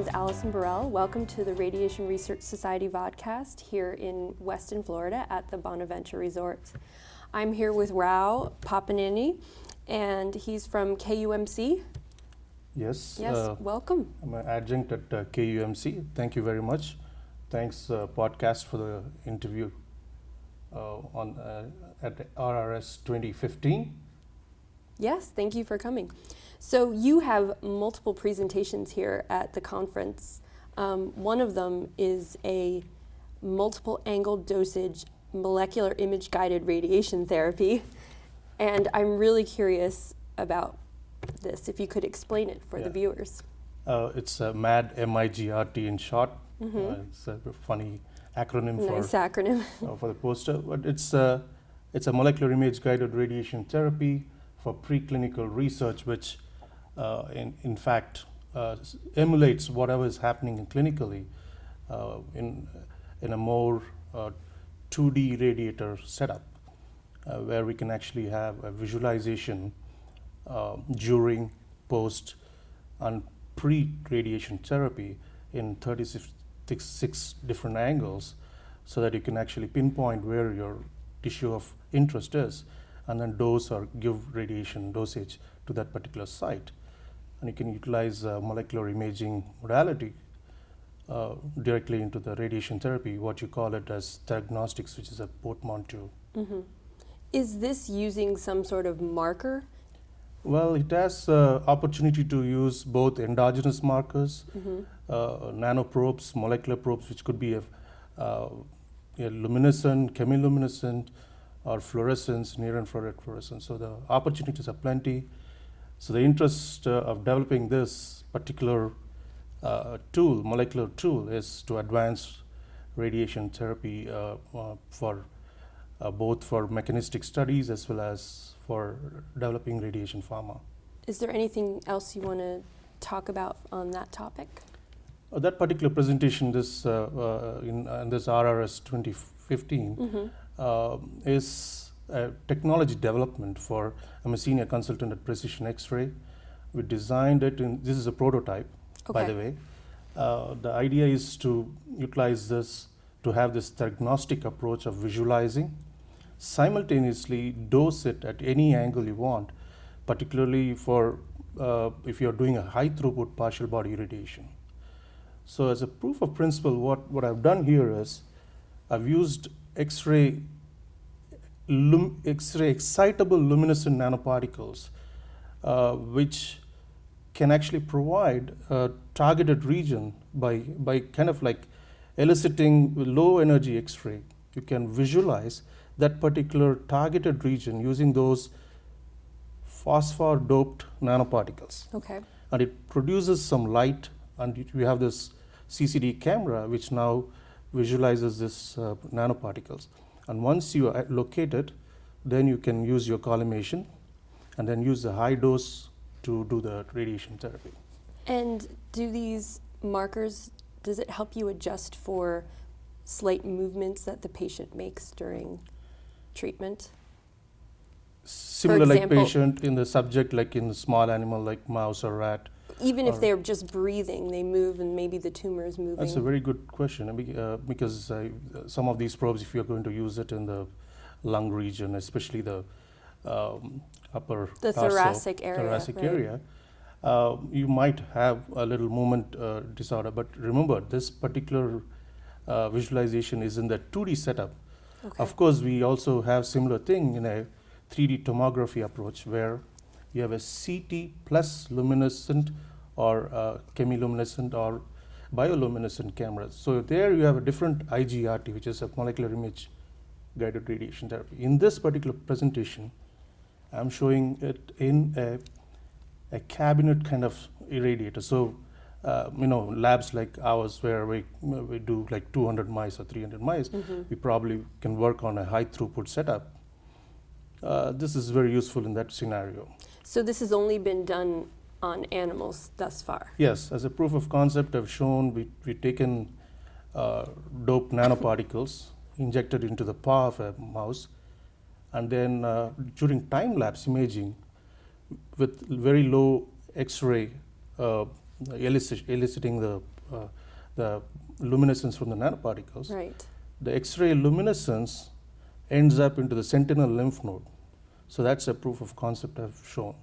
is Allison Burrell. Welcome to the Radiation Research Society Vodcast here in Weston, Florida at the Bonaventure Resort. I'm here with Rao Papineni, and he's from KUMC. Yes. Welcome. I'm an adjunct at KUMC. Thank you very much. Thanks, podcast, for the interview at RRS 2015. Yes, thank you for coming. So you have multiple presentations here at the conference. One of them is a multiple angle dosage molecular image guided radiation therapy. And I'm really curious about this, if you could explain it for the viewers. It's MAD, M-I-G-R-T in short. It's a funny acronym acronym. For the poster. But it's a molecular image guided radiation therapy for preclinical research, which in fact emulates whatever is happening clinically in a more 2D radiator setup, where we can actually have a visualization during, post, and pre-radiation therapy in 36 different angles, so that you can actually pinpoint where your tissue of interest is, and then dose or give radiation dosage to that particular site. And you can utilize molecular imaging modality directly into the radiation therapy, what you call it as diagnostics, which is a portmanteau. Is this using some sort of marker? Well, it has opportunity to use both endogenous markers, nanoprobes, molecular probes, which could be a luminescent, chemiluminescent, or fluorescence, near-infrared fluorescence. So the opportunities are plenty. So the interest of developing this particular tool, molecular tool, is to advance radiation therapy for both for mechanistic studies as well as for developing radiation pharma. Is there anything else you want to talk about on that topic? That particular presentation, this in this RRS 2015, is technology development for. I'm a senior consultant at Precision X-ray. We designed it this is a prototype, by the way. The idea is to utilize this to have this diagnostic approach of visualizing, simultaneously dose it at any angle you want, particularly for if you're doing a high throughput partial body irradiation. So as a proof of principle, what I've done here is I've used X-ray excitable luminescent nanoparticles, which can actually provide a targeted region by kind of like eliciting low energy X-ray. You can visualize that particular targeted region using those phosphor doped nanoparticles. Okay. And it produces some light, and we have this CCD camera which now visualizes this nanoparticles. And once you locate it, then you can use your collimation and then use the high dose to do the radiation therapy. And do these markers, does it help you adjust for slight movements that the patient makes during treatment? Similar like patient in the subject, like in the small animal like mouse or rat. Even if they're just breathing, they move and maybe the tumor is moving? That's a very good question, because some of these probes, if you're going to use it in the lung region, especially the upper the thoracic area, you might have a little movement disorder. But remember, this particular visualization is in the 2D setup. Okay. Of course, we also have similar thing in a 3D tomography approach, where you have a CT plus luminescent or chemiluminescent or bioluminescent cameras. So there you have a different IGRT, which is a molecular image guided radiation therapy. In this particular presentation, I'm showing it in a cabinet kind of irradiator. So labs like ours, where we do like 200 mice or 300 mice, we probably can work on a high throughput setup. This is very useful in that scenario. So this has only been done on animals thus far? Yes, as a proof of concept, I've shown we've taken doped nanoparticles, injected into the paw of a mouse, and then during time-lapse imaging with very low X-ray eliciting the the luminescence from the nanoparticles. Right. The X-ray luminescence ends up into the sentinel lymph node. So that's a proof of concept I've shown.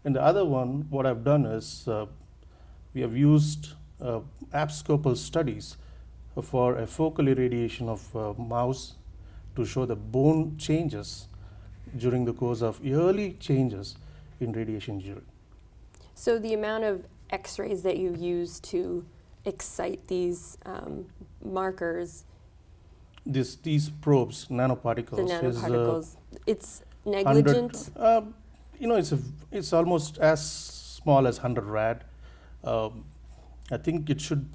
And the other one, what I've done is we have used abscopal studies for a focal irradiation of mouse to show the bone changes during the course of early changes in radiation injury. So the amount of X-rays that you use to excite these markers, These probes, nanoparticles, the is nanoparticles, it's negligent? It's almost as small as 100 rad. I think it should,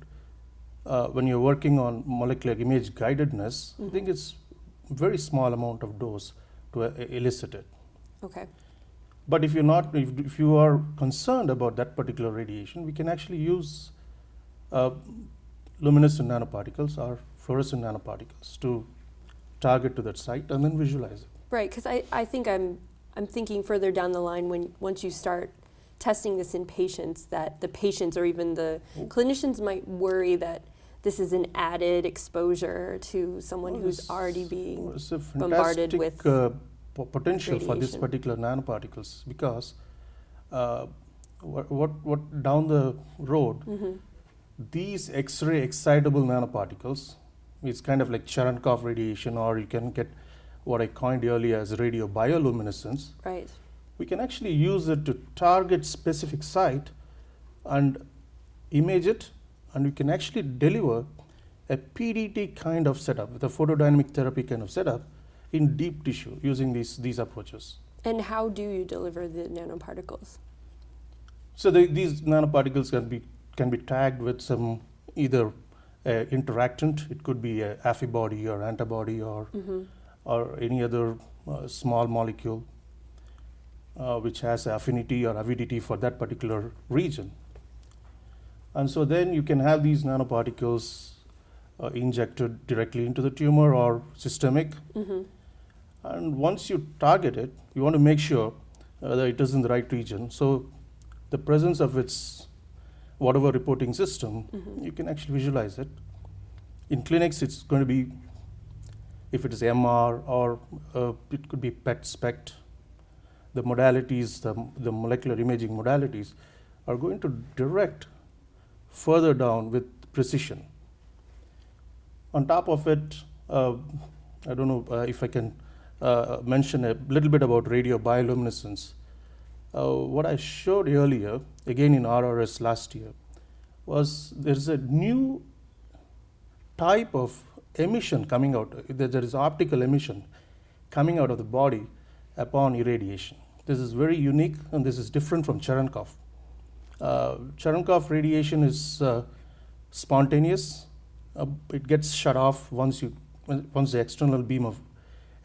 when you're working on molecular image guidedness, I think it's very small amount of dose to elicit it. Okay. But if you are concerned about that particular radiation, we can actually use luminescent nanoparticles or fluorescent nanoparticles to target to that site and then visualize it. Right, because I think I'm thinking further down the line once you start testing this in patients, that the patients or even the clinicians might worry that this is an added exposure to someone who's already being bombarded with potential radiation for this particular nanoparticles, because what down the road, these X-ray excitable nanoparticles, it's kind of like Cherenkov radiation, or you can get what I coined earlier as radiobioluminescence. Right. We can actually use it to target specific site and image it, and we can actually deliver a PDT kind of setup, with a photodynamic therapy kind of setup in deep tissue using these approaches. And how do you deliver the nanoparticles? So these nanoparticles can be tagged with some either interactant. It could be a affibody or antibody or any other small molecule which has affinity or avidity for that particular region. And so then you can have these nanoparticles injected directly into the tumor or systemic. And once you target it, you want to make sure that it is in the right region. So the presence of its whatever reporting system, you can actually visualize it. In clinics, it's going to be, if it is MR or it could be PET SPECT, the modalities, the molecular imaging modalities are going to direct further down with precision. On top of it, I don't know if I can mention a little bit about radiobioluminescence. What I showed earlier, again in RRS last year, was there's a new type of emission coming out. There is optical emission coming out of the body upon irradiation. This is very unique, and this is different from Cherenkov. Cherenkov radiation is spontaneous. It gets shut off once the external beam of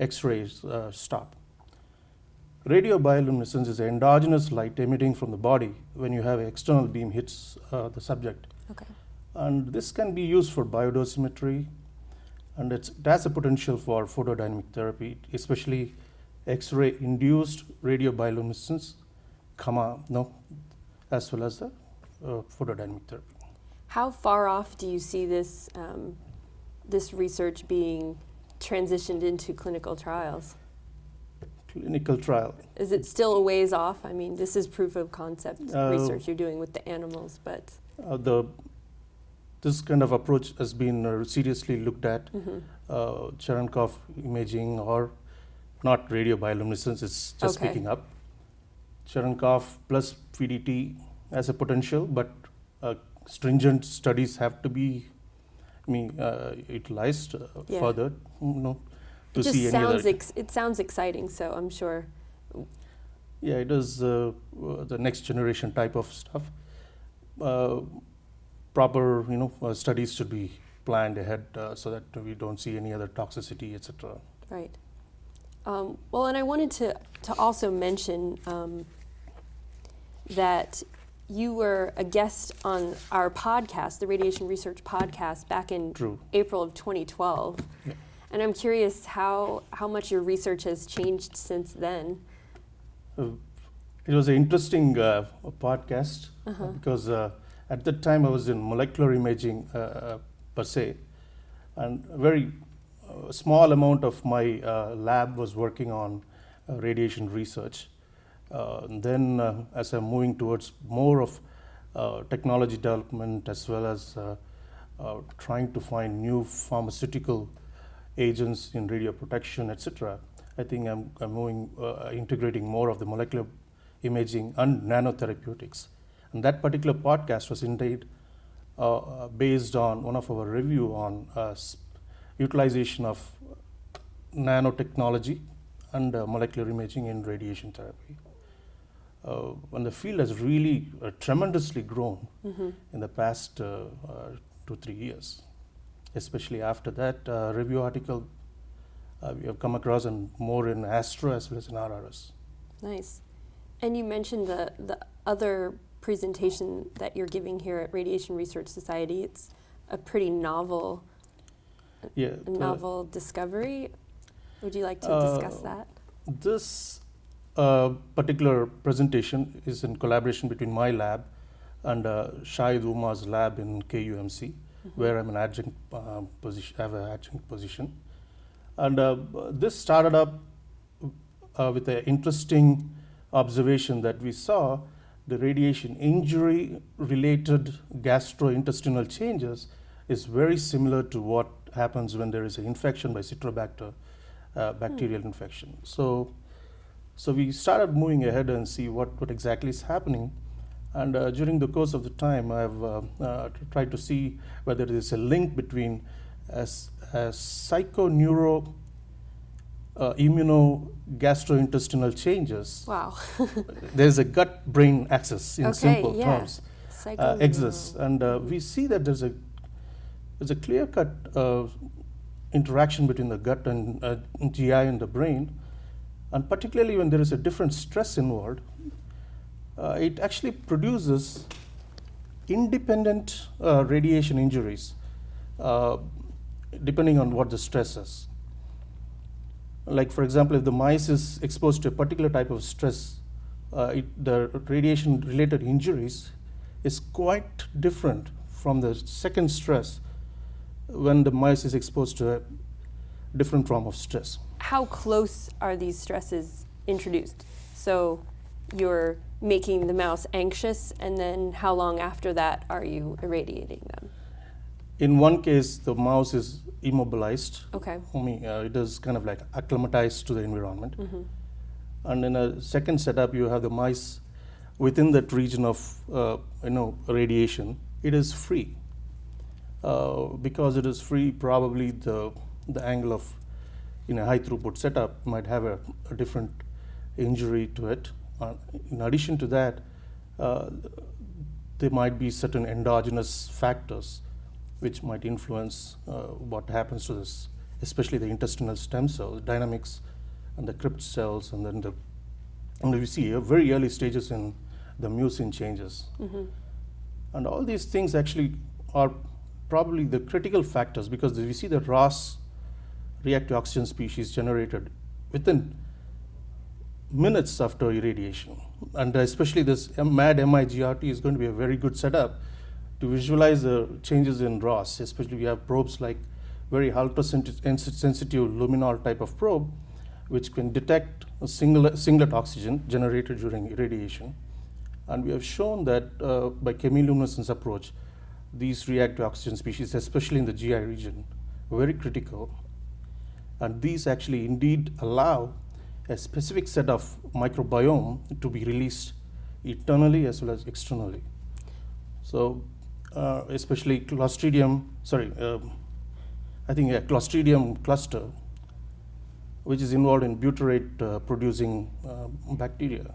X-rays stop. Radiobioluminescence is endogenous light emitting from the body when you have an external beam hits the subject. Okay. And this can be used for biodosimetry, and it has a potential for photodynamic therapy, especially X-ray induced radiobioluminescence, as well as the photodynamic therapy. How far off do you see this this research being transitioned into clinical trials? Clinical trial. Is it still a ways off? I mean, this is proof of concept research you're doing with the animals, but this kind of approach has been seriously looked at. Cherenkov imaging, or not radiobioluminescence, is just picking up. Cherenkov plus PDT has a potential, but stringent studies have to be utilized further. To see any other. It sounds exciting, so I'm sure. Yeah, it is the next generation type of stuff. Proper, studies should be planned ahead so that we don't see any other toxicity, etc. Right. Well, and I wanted to also mention that you were a guest on our podcast, the Radiation Research Podcast, back in April of 2012. Yeah. And I'm curious how much your research has changed since then. It was an interesting podcast because At that time, I was in molecular imaging per se, and a very small amount of my lab was working on radiation research. Then, as I'm moving towards more of technology development as well as trying to find new pharmaceutical agents in radio protection, etc., I think I'm moving, integrating more of the molecular imaging and nanotherapeutics. And that particular podcast was indeed based on one of our review on utilization of nanotechnology and molecular imaging in radiation therapy. And the field has really tremendously grown in the past 2-3 years, especially after that review article we have come across, and more in Astro as well as in RRS. Nice. And you mentioned the other presentation that you're giving here at Radiation Research Society. It's a pretty novel discovery. Would you like to discuss that? This particular presentation is in collaboration between my lab and Shahid Umar's lab in KUMC, where I'm an adjunct position. I have an adjunct position, and this started up with an interesting observation that we saw the radiation injury related gastrointestinal changes is very similar to what happens when there is an infection by Citrobacter bacterial infection. So we started moving ahead and see what exactly is happening. And during the course of the time, I've tried to see whether there is a link between psychoneuro immunogastrointestinal changes. Wow. There's a gut-brain axis in simple terms exists, and we see that there's a clear-cut interaction between the gut and GI and the brain, and particularly when there is a different stress involved, it actually produces independent radiation injuries depending on what the stress is. Like, for example, if the mice is exposed to a particular type of stress, the radiation-related injuries is quite different from the second stress when the mice is exposed to a different form of stress. How close are these stresses introduced? So you're making the mouse anxious, and then how long after that are you irradiating them? In one case, the mouse is immobilized. Okay. It is kind of like acclimatized to the environment. And in a second setup, you have the mice within that region of radiation. It is free. Because it is free, probably the angle of in a high throughput setup might have a different injury to it. In addition to that, there might be certain endogenous factors which might influence what happens to this, especially the intestinal stem cells, dynamics, and the crypt cells, and then we see very early stages in the mucin changes. And all these things actually are probably the critical factors, because we see the RRS reactive oxygen species generated within minutes after irradiation. And especially this MAD MIGRT is going to be a very good setup to visualize the changes in RRS. Especially we have probes like very ultra-sensitive luminol type of probe, which can detect a singlet oxygen generated during irradiation. And we have shown that by chemiluminescence approach, these reactive oxygen species, especially in the GI region, are very critical. And these actually indeed allow a specific set of microbiome to be released internally as well as externally. So especially Clostridium, I think a Clostridium cluster, which is involved in butyrate producing bacteria,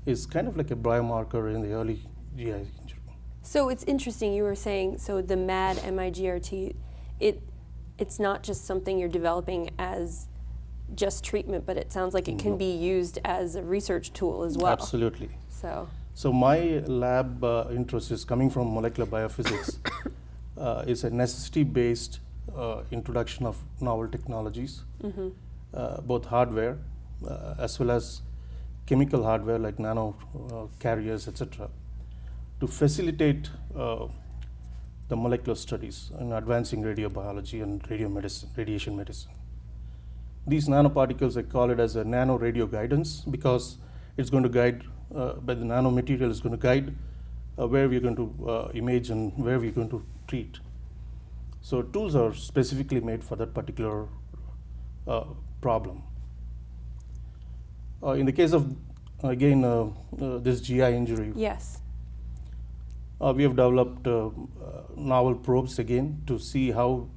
is kind of like a biomarker in the early GI injury. So it's interesting, you were saying, so the MAD MIGRT, it's not just something you're developing as just treatment, but it sounds like it can be used as a research tool as well. Absolutely. So my lab interest is coming from molecular biophysics. It's a necessity-based introduction of novel technologies, both hardware as well as chemical hardware like nano carriers, etc. to facilitate the molecular studies in advancing radiobiology and radiation medicine. These nanoparticles, I call it as a nano radio guidance because it's going to guide, by the nanomaterial is going to guide where we're going to image and where we're going to treat. So tools are specifically made for that particular problem. In the case of, again, this GI injury, Yes. we have developed novel probes again to see how,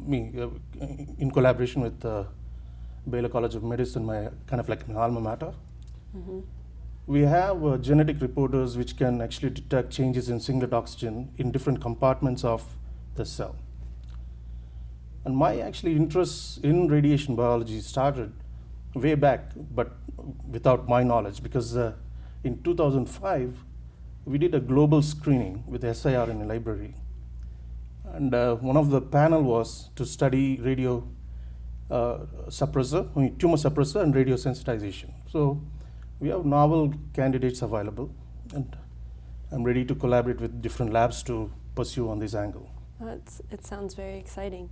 in collaboration with Baylor College of Medicine, my kind of like an alma mater. Mm-hmm. We have genetic reporters which can actually detect changes in singlet oxygen in different compartments of the cell. And my actually interest in radiation biology started way back, but without my knowledge, because in 2005, we did a global screening with SIR in a library. And one of the panel was to study tumor suppressor and radiosensitization. So we have novel candidates available, and I'm ready to collaborate with different labs to pursue on this angle. Well, it sounds very exciting.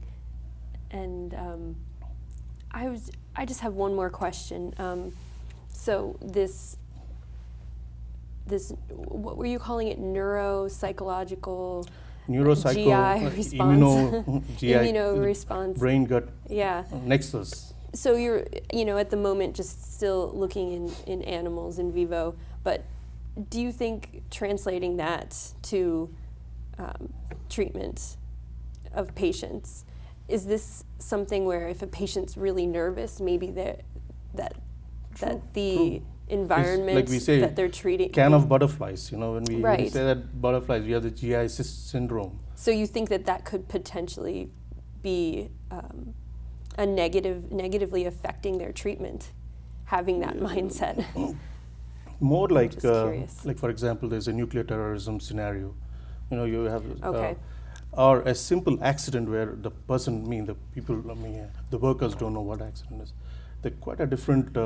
And I just have one more question. So this, what were you calling it? Neuropsychological GI response? Immuno response. Brain gut Yeah. nexus. So you're, at the moment just still looking in animals in vivo, but do you think translating that to treatment of patients, is this something where if a patient's really nervous, maybe that the environment like we say, that they're treating can of butterflies, when we Right. say that butterflies, we have the GI syndrome. So you think that could potentially be a negatively affecting their treatment, having that mindset? More like, just curious. like for example, there's a nuclear terrorism scenario. You have, Okay. or a simple accident where the workers don't know what accident is. They're quite a different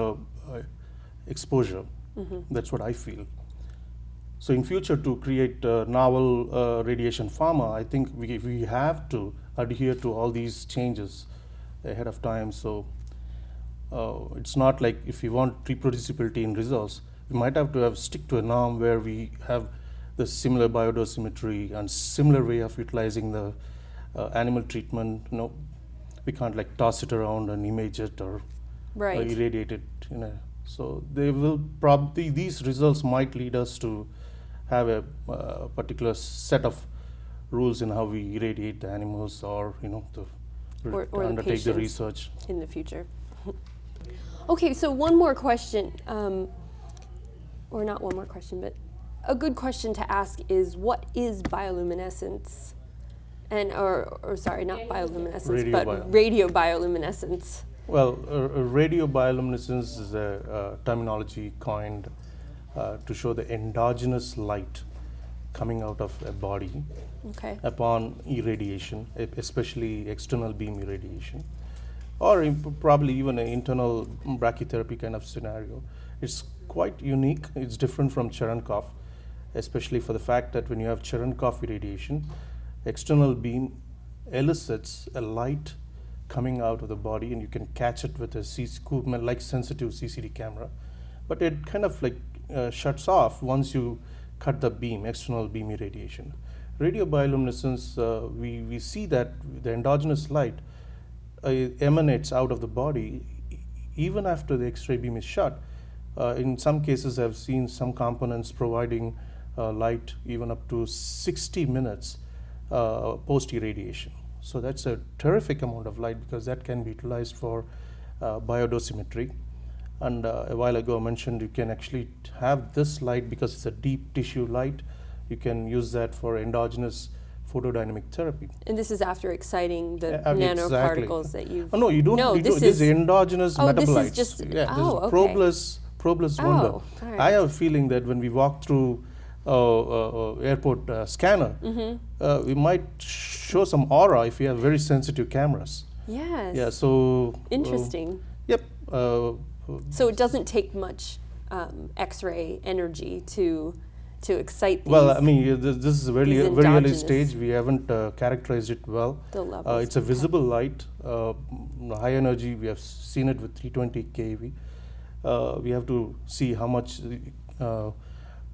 exposure. Mm-hmm. That's what I feel. So in future, to create novel radiation pharma, I think we have to adhere to all these changes ahead of time. So it's not like if we want reproducibility in results, we might have to stick to a norm where we have the similar biodosimetry and similar way of utilizing the animal treatment. We can't like toss it around and image it or Right. irradiate it. So they will these results might lead us to have a particular set of rules in how we irradiate the animals or Or the undertake the patients. research. In the future. Okay, so one more question, or not one more question, but a good question to ask is, what is bioluminescence? And or sorry, not bioluminescence, but radiobioluminescence. Well, radiobioluminescence is a terminology coined to show the endogenous light coming out of a body Okay. upon irradiation, especially external beam irradiation, or probably even an internal brachytherapy kind of scenario. It's quite unique. It's different from Cherenkov, especially for the fact that when you have Cherenkov irradiation, external beam elicits a light coming out of the body, and you can catch it with a like sensitive CCD camera, but it kind of like shuts off once you cut the beam, external beam irradiation. Radiobioluminescence, we see that the endogenous light emanates out of the body even after the X-ray beam is shut. In some cases, I've seen some components providing light even up to 60 minutes post-irradiation. So that's a terrific amount of light because that can be utilized for biodosimetry. And a while ago I mentioned you can actually have this light because it's a deep tissue light. You can use that for endogenous photodynamic therapy. And this is after exciting the Exactly. nanoparticles that you've... Oh, no, you don't. No, this is endogenous metabolites. This is just... this oh, is okay. probless wonder. all right. I have a feeling that when we walk through airport scanner, we might show some aura if we have very sensitive cameras. Yes. Yeah. So. Interesting. Yep. So it doesn't take much X-ray energy to to excite these. Well, I mean, this is a very these very early endogenous- stage. We haven't characterized it well. The levels. It's a visible light, high energy. We have seen it with 320 keV. We have to see how much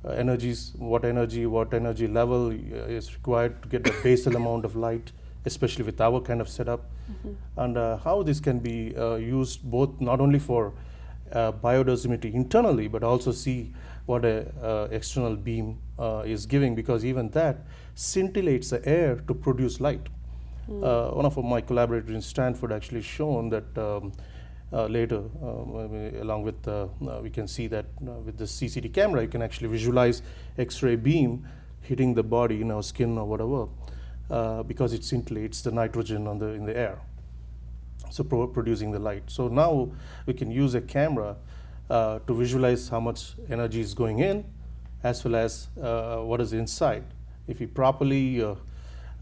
energies, what energy level is required to get the basal amount of light, especially with our kind of setup, and how this can be used both not only for biodosimetry internally, but also see what a external beam is giving, because even that scintillates the air to produce light. One of my collaborators in Stanford actually shown that later, along with we can see that with the CCD camera, you can actually visualize X-ray beam hitting the body, skin or whatever, because it scintillates the nitrogen in the air, so producing the light. So now we can use a camera to visualize how much energy is going in, as well as what is inside. If we properly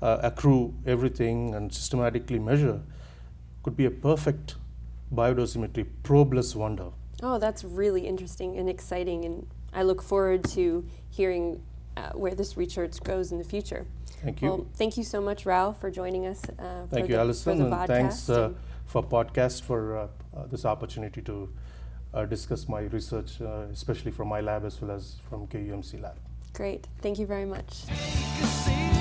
accrue everything and systematically measure, could be a perfect biodosimetry probeless wonder. Oh, that's really interesting and exciting, and I look forward to hearing where this research goes in the future. Thank you. Well, thank you so much, Rao, for joining us. Thank you, Alison, for the and vodcast. thanks for podcast for this opportunity to discuss my research, especially from my lab as well as from KUMC lab. Great. Thank you very much. Take a seat.